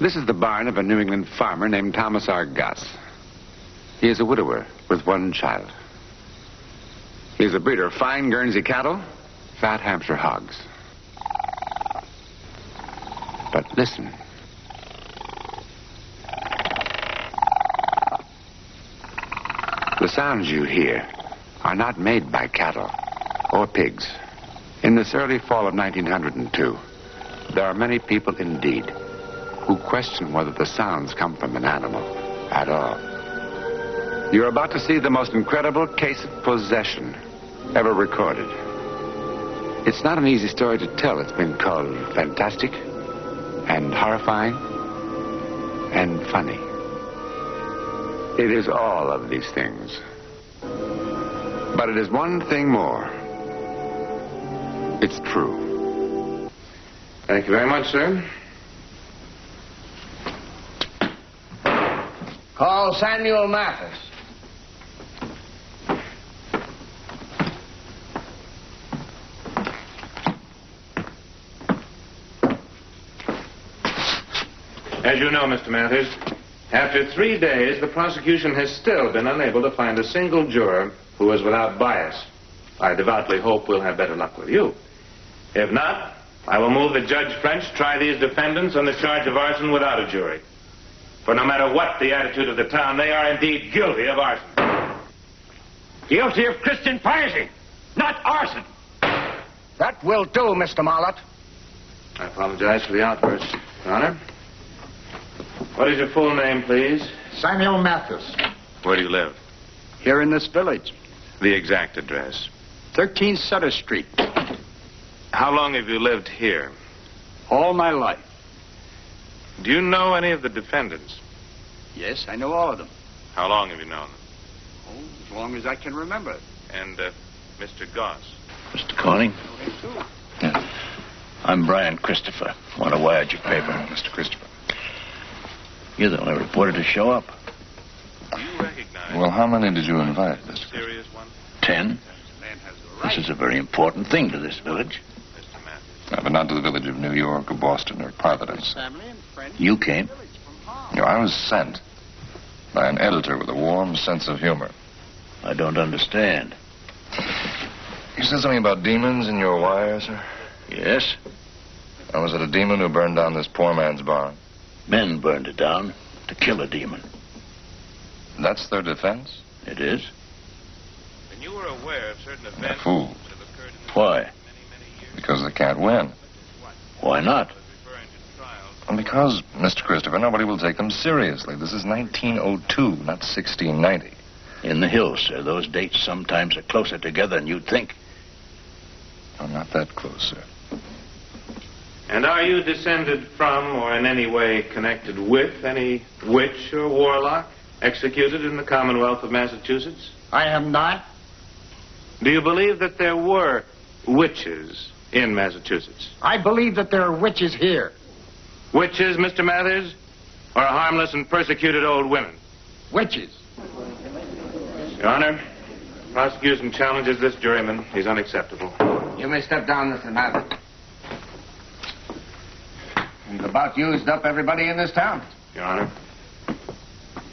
This is the barn of a New England farmer named Thomas R. Goss. He is a widower with one child. He is a breeder of fine Guernsey cattle, fat Hampshire hogs. But listen. The sounds you hear are not made by cattle or pigs. In this early fall of 1902, there are many people indeed who question whether the sounds come from an animal at all. You're about to see the most incredible case of possession ever recorded. It's not an easy story to tell. It's been called fantastic and horrifying and funny. It is all of these things. But it is one thing more. It's true. Thank you very much, sir. Call Samuel Mathis. As you know, Mr. Mathers, after 3 days, the prosecution has still been unable to find a single juror who is without bias. I devoutly hope we'll have better luck with you. If not, I will move that Judge French try these defendants on the charge of arson without a jury. For no matter what the attitude of the town, they are indeed guilty of arson. Guilty of Christian piety, not arson. That will do, Mr. Marlott. I apologize for the outburst, Your Honor. What is your full name, please? Samuel Mathis. Where do you live? Here in this village. The exact address. 13 Sutter Street. How long have you lived here? All my life. Do you know any of the defendants? Yes, I know all of them. How long have you known them? Oh, as long as I can remember. And, Mr. Goss? Mr. Corning? Yeah. I'm Brian Christopher. Want to wire your paper. Mr. Christopher. You're the only reporter to show up. Do you recognize... Well, how many did you invite, Mr. Serious one? 10. This is a very important thing to this village. Mr. Mathis. But not to the village of New York or Boston or Providence. You came? I was sent by an editor with a warm sense of humor. I don't understand. You said something about demons in your wire, sir? Yes? And was it a demon who burned down this poor man's barn? Men burned it down to kill a demon. That's their defense? It is. And you were aware of certain events... They're fools. that have occurred in the Why? many years... Because they can't win. Why not? referring to trials... And because, Mr. Christopher, nobody will take them seriously. This is 1902, not 1690. In the hills, sir. Those dates sometimes are closer together than you'd think. I'm not that close, sir. And are you descended from or in any way connected with any witch or warlock executed in the Commonwealth of Massachusetts? I am not. Do you believe that there were witches in Massachusetts? I believe that there are witches here. Witches, Mr. Mathers? Or harmless and persecuted old women? Witches. Your Honor, prosecution challenges this juryman. He's unacceptable. You may step down, Mr. Mathis. You've about used up everybody in this town. Your Honor,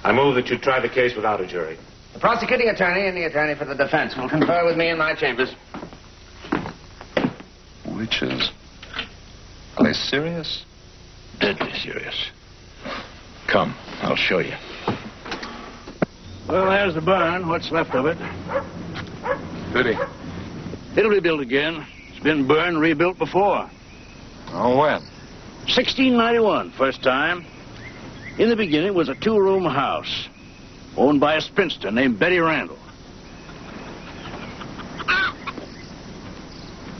I move that you try the case without a jury. The prosecuting attorney and the attorney for the defense will confer with me in my chambers. Witches? Are they serious? Deadly serious. Come, I'll show you. Well, there's the barn. What's left of it? Goody. It'll be built again. It's been burned and rebuilt before. Oh, when? 1691, first time. In the beginning, it was a two-room house owned by a spinster named Betty Randall.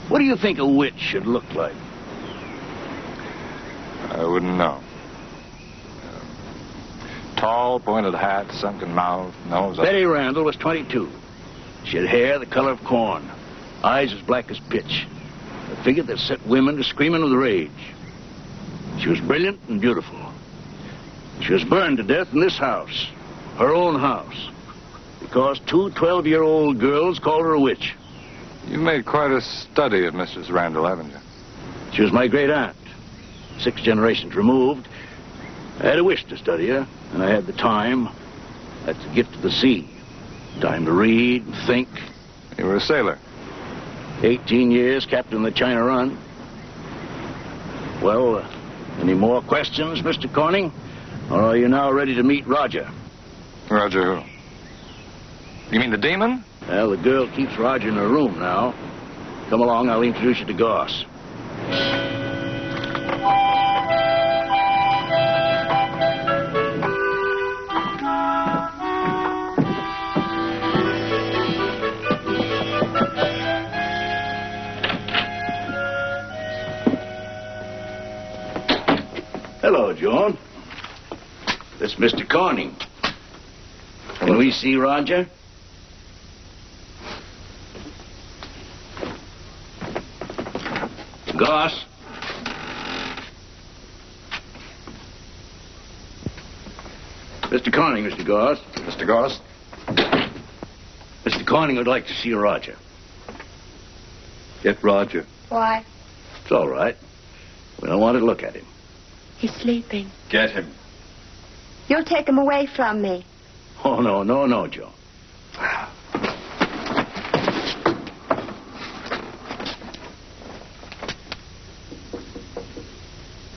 What do you think a witch should look like? I wouldn't know. Tall, pointed hat, sunken mouth, nose up. Betty Randall was 22. She had hair the color of corn, eyes as black as pitch, a figure that set women to screaming with rage. She was brilliant and beautiful. She was burned to death in this house, her own house, because two 12-year-old girls called her a witch. You've made quite a study of Mrs. Randall, haven't you? She was my great aunt, 6 generations removed, I had a wish to study her, and I had the time. That's the gift of the sea. Time to read and think. You were a sailor. 18 years, captain of the China Run. Well, any more questions, Mr. Corning? Or are you now ready to meet Roger? Roger who? You mean the demon? Well, the girl keeps Roger in her room now. Come along, I'll introduce you to Goss. Hello, John. This is Mr. Corning. Can we see Roger? Goss. Mr. Corning, Mr. Goss. Mr. Goss? Mr. Corning would like to see Roger. Get Roger. Why? It's all right. We don't want to look at him. He's sleeping. Get him. You'll take him away from me. Oh, no, Joan.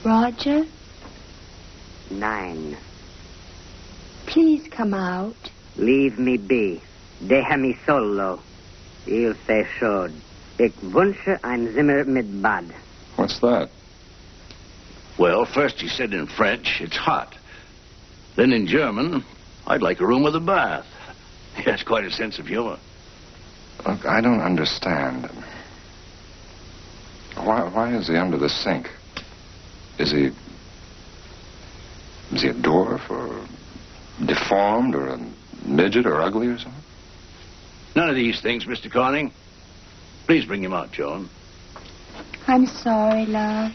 Roger, 9. please come out. Leave me be. Deja mi solo. Il se schod. Ich wünsche ein Zimmer mit Bad. What's that? Well, first he said in French, it's hot. Then in German, I'd like a room with a bath. He has quite a sense of humor. Look, I don't understand. Why is he under the sink? Is he a dwarf or deformed or a midget or ugly or something? None of these things, Mr. Corning. Please bring him out, Joan. I'm sorry, love.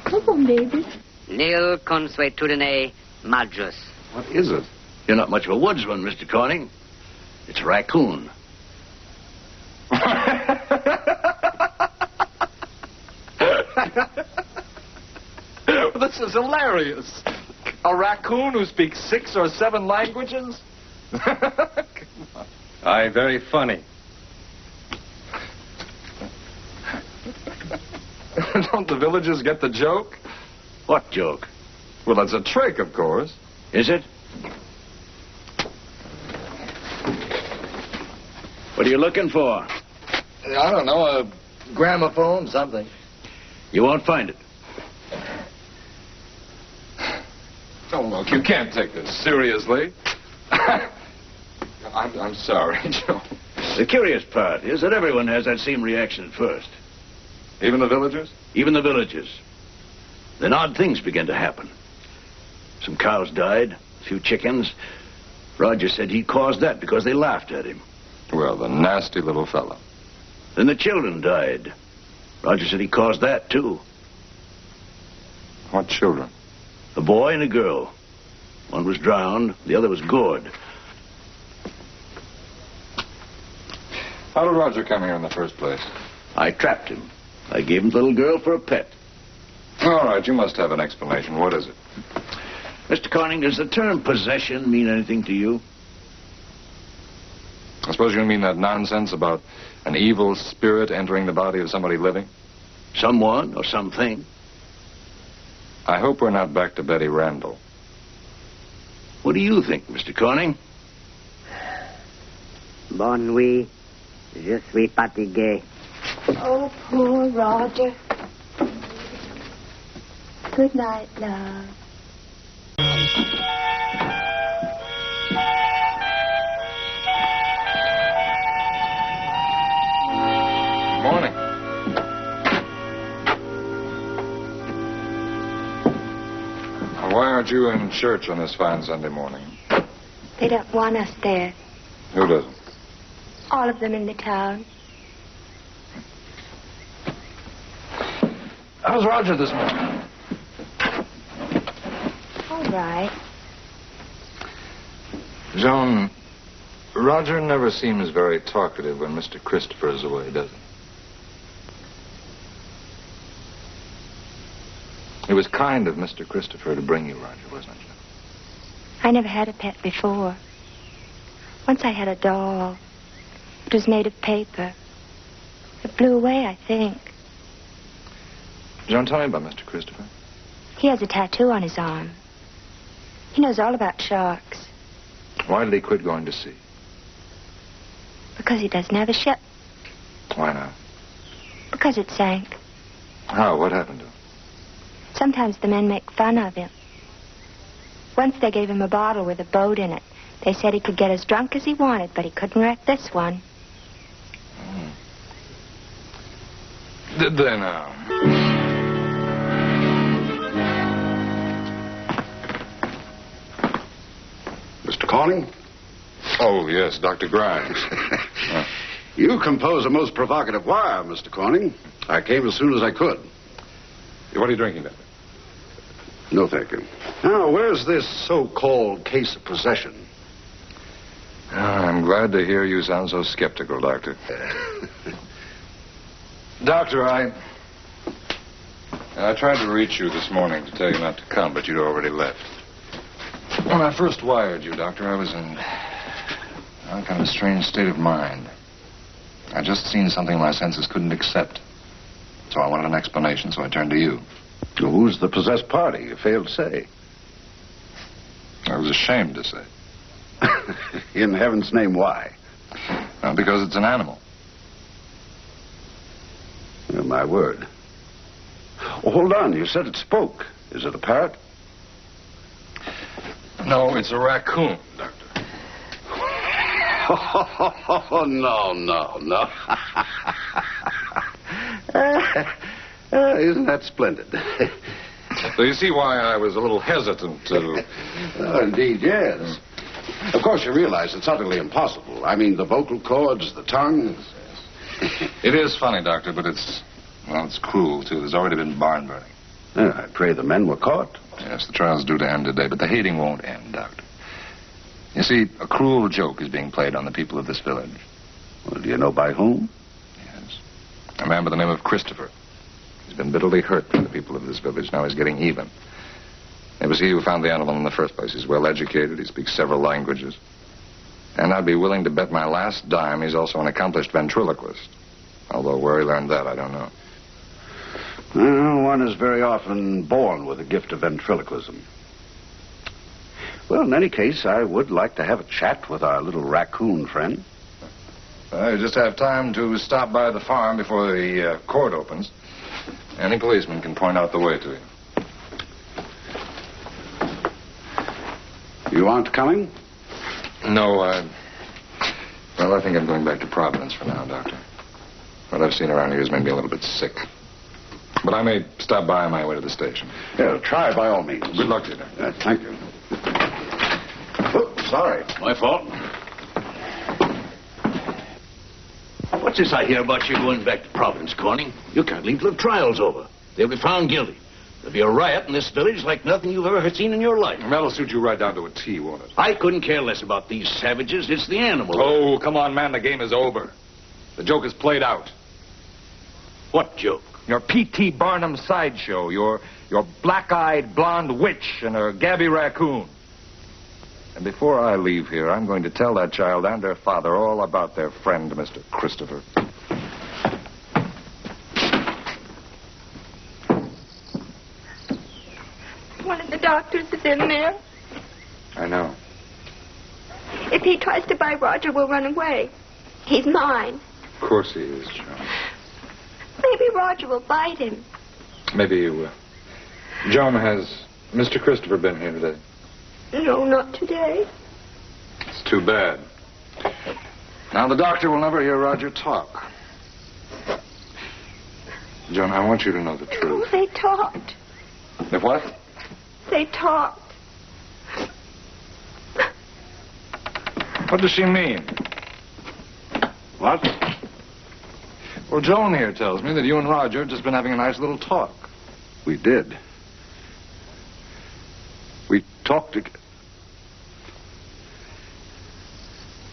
Come on, baby. Nil consuetudine majus. What is it? You're not much of a woodsman, Mr. Corning. It's a raccoon. This is hilarious. A raccoon who speaks 6 or 7 languages? Come on. Aye, very funny. Don't the villagers get the joke? What joke? Well, it's a trick, of course. Is it? What are you looking for? I don't know, a gramophone, something. You won't find it. Oh, look, you can't take this seriously. I'm sorry, Joe. The curious part is that everyone has that same reaction at first. Even the villagers? Even the villagers. Then odd things began to happen. Some cows died, a few chickens. Roger said he caused that because they laughed at him. Well, the nasty little fellow. Then the children died. Roger said he caused that, too. What children? A boy and a girl. One was drowned, the other was gored. How did Roger come here in the first place? I trapped him. I gave him the little girl for a pet. All right, you must have an explanation. What is it? Mr. Corning, does the term possession mean anything to you? I suppose you mean that nonsense about an evil spirit entering the body of somebody living? Someone or something. I hope we're not back to Betty Randall. What do you think, Mr. Corning? Bonne nuit. Je suis fatigué. Oh, poor Roger. Good night, love. Morning. Why aren't you in church on this fine Sunday morning? They don't want us there. Who doesn't? All of them in the town. How's Roger this morning? All right. Joan, Roger never seems very talkative when Mr. Christopher is away, does he? It was kind of Mr. Christopher to bring you, Roger, wasn't it? I never had a pet before. Once I had a doll. It was made of paper. It blew away, I think. John, tell me about Mr. Christopher. He has a tattoo on his arm. He knows all about sharks. Why did he quit going to sea? Because he doesn't have a ship. Why not? Because it sank. How? What happened to him? Sometimes the men make fun of him. Once they gave him a bottle with a boat in it. They said he could get as drunk as he wanted, but he couldn't wreck this one. Did they now? Mr. Corning? Oh, yes, Dr. Grimes. You compose a most provocative wire, Mr. Corning. I came as soon as I could. What are you drinking, Doctor? No, thank you. Now, where's this so-called case of possession? I'm glad to hear you sound so skeptical, Doctor. Doctor, I tried to reach you this morning to tell you not to come, but you'd already left. When I first wired you, Doctor, I was in kind of a strange state of mind. I'd just seen something my senses couldn't accept. So I wanted an explanation, so I turned to you. Well, who's the possessed party? You failed to say. I was ashamed to say. In heaven's name, why? Well, because it's an animal. Oh, my word. Oh, hold on. You said it spoke. Is it a parrot? No, it's a raccoon, Doctor. Oh, no. Isn't that splendid? So you see why I was a little hesitant to... Oh, indeed, yes. Of course, you realize it's utterly impossible. I mean, the vocal cords, the tongue... It is funny, Doctor, but it's cruel, too. There's already been barn burning. I pray the men were caught. Yes, the trial's due to end today, but the hating won't end, Doctor. You see, a cruel joke is being played on the people of this village. Well, do you know by whom? Yes. A man by the name of Christopher. He's been bitterly hurt by the people of this village. Now he's getting even. It was he who found the animal in the first place. He's well educated. He speaks several languages. And I'd be willing to bet my last dime he's also an accomplished ventriloquist. Although where he learned that, I don't know. Well, one is very often born with a gift of ventriloquism. Well, in any case, I would like to have a chat with our little raccoon friend. You just have time to stop by the farm before the court opens. Any policeman can point out the way to you. You aren't coming? No, well, I think I'm going back to Providence for now, Doctor. What I've seen around here has made me a little bit sick. But I may stop by on my way to the station. Yeah, try by all means. Good luck to you, Doctor. Thank you. Oh, sorry. My fault. What's this I hear about you going back to Providence, Corning? You can't leave till the trial's over. They'll be found guilty. There'll be a riot in this village like nothing you've ever seen in your life. That'll suit you right down to a T, won't it? I couldn't care less about these savages. It's the animal. Oh, come on, man. The game is over. The joke is played out. What joke? Your P.T. Barnum sideshow. Your black-eyed blonde witch and her Gabby raccoon. And before I leave here, I'm going to tell that child and her father all about their friend, Mr. Christopher. One of the doctors is in there. I know. If he tries to buy Roger, we'll run away. He's mine. Of course he is, Joan. Maybe Roger will bite him. Maybe you will. Joan, has Mr. Christopher been here today? No, not today. It's too bad. Now, the doctor will never hear Roger talk. Joan, I want you to know the truth. Oh, they talked. If what? They talked. What does she mean? What? Well, Joan here tells me that you and Roger have just been having a nice little talk. We did.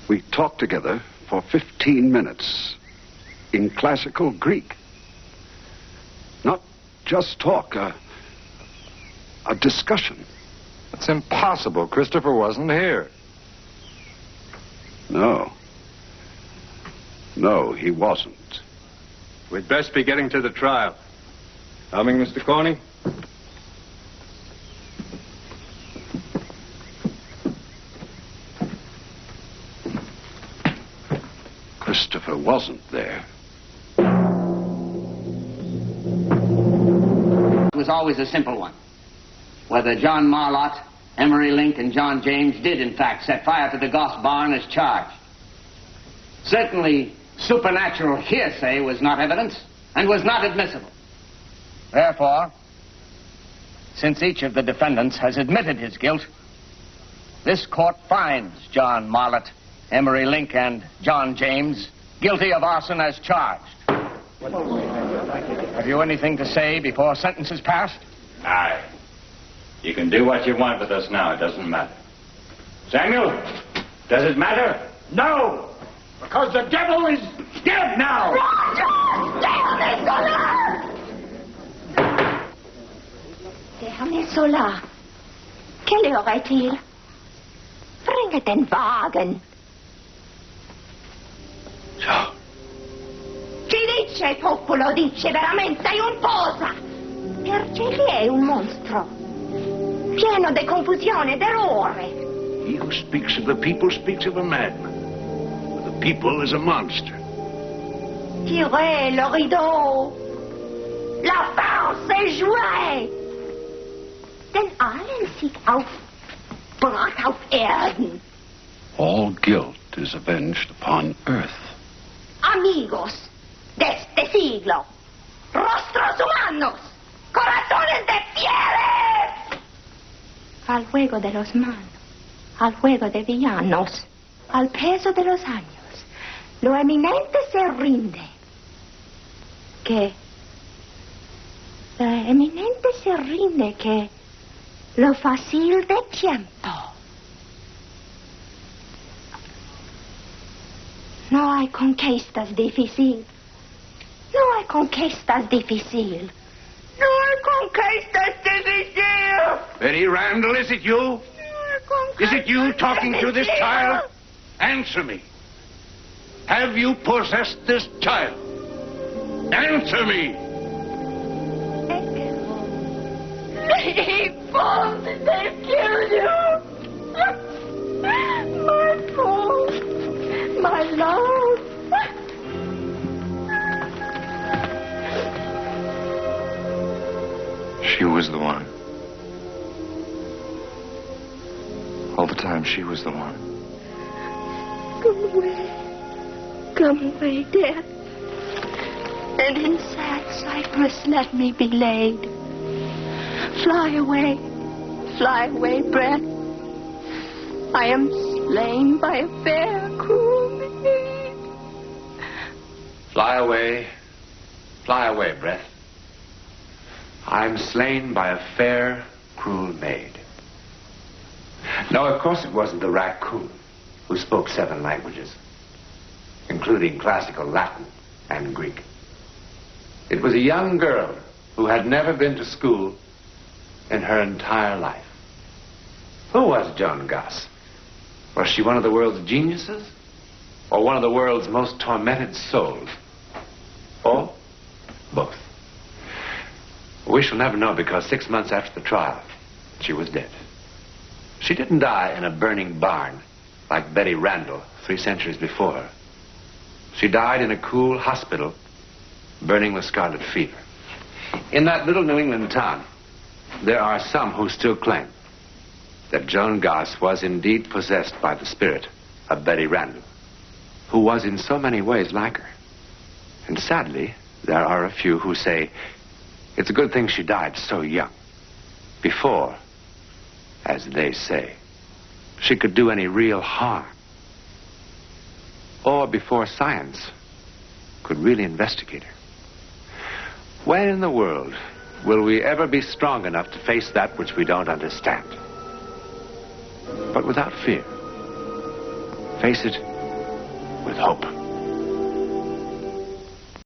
We talked together for 15 minutes in classical Greek. Not just talk, a a discussion. It's impossible. Christopher wasn't here. No. No, he wasn't. We'd best be getting to the trial. Coming, Mr. Corning? Christopher wasn't there. It was always a simple one. Whether John Marlott, Emery Link, and John James did, in fact, set fire to the Goss barn as charged. Certainly, supernatural hearsay was not evidence and was not admissible. Therefore, since each of the defendants has admitted his guilt, this court finds John Marlott, Emery Link, and John James guilty of arson as charged. Have you anything to say before sentence is passed? Aye. You can do what you want with us now. It doesn't matter. Samuel, does it matter? No! Because the devil is dead now! Déjame sola. Quelle heure est-il? Bringe den Wagen. So, Ci dice, popolo, dice, veramente sei un posa. Perché lei è un mostro. Pieno di confusione, d'errore. He who speaks of the people speaks of a madman. The people is a monster. Tirez le rideau. La farce est jouée. Denn allen sich aufbracht auf Erden. all guilt is avenged upon earth. Amigos de este siglo, rostros humanos, corazones de fieles. Al juego de los malos, al juego de villanos, al peso de los años, lo eminente se rinde. La eminente se rinde que lo fácil de tiempo. No hay conquistas difíciles. No hay conquistas difíciles. No hay conquistas difíciles. Betty Randall, is it you? Is it you talking to this child? Answer me. Have you possessed this child? Answer me. People, they killed you. My Paul, my love. She was the one. All the time, she was the one. Come away. Come away, death. And in sad cypress let me be laid. Fly away, breath. I am slain by a fair, cruel maid. Fly away, breath. I'm slain by a fair, cruel maid. No, of course it wasn't the raccoon who spoke 7 languages, including classical Latin and Greek. It was a young girl who had never been to school in her entire life. Who was Joan Goss? Was she one of the world's geniuses? Or one of the world's most tormented souls? Or both? We shall never know, because 6 months after the trial, she was dead. She didn't die in a burning barn like Betty Randall 3 centuries before her. She died in a cool hospital burning with scarlet fever. In that little New England town, there are some who still claim that Joan Goss was indeed possessed by the spirit of Betty Randall, who was in so many ways like her. And sadly, there are a few who say it's a good thing she died so young, before, as they say, she could do any real harm, or before science could really investigate her. When in the world will we ever be strong enough to face that which we don't understand? But without fear. Face it with hope.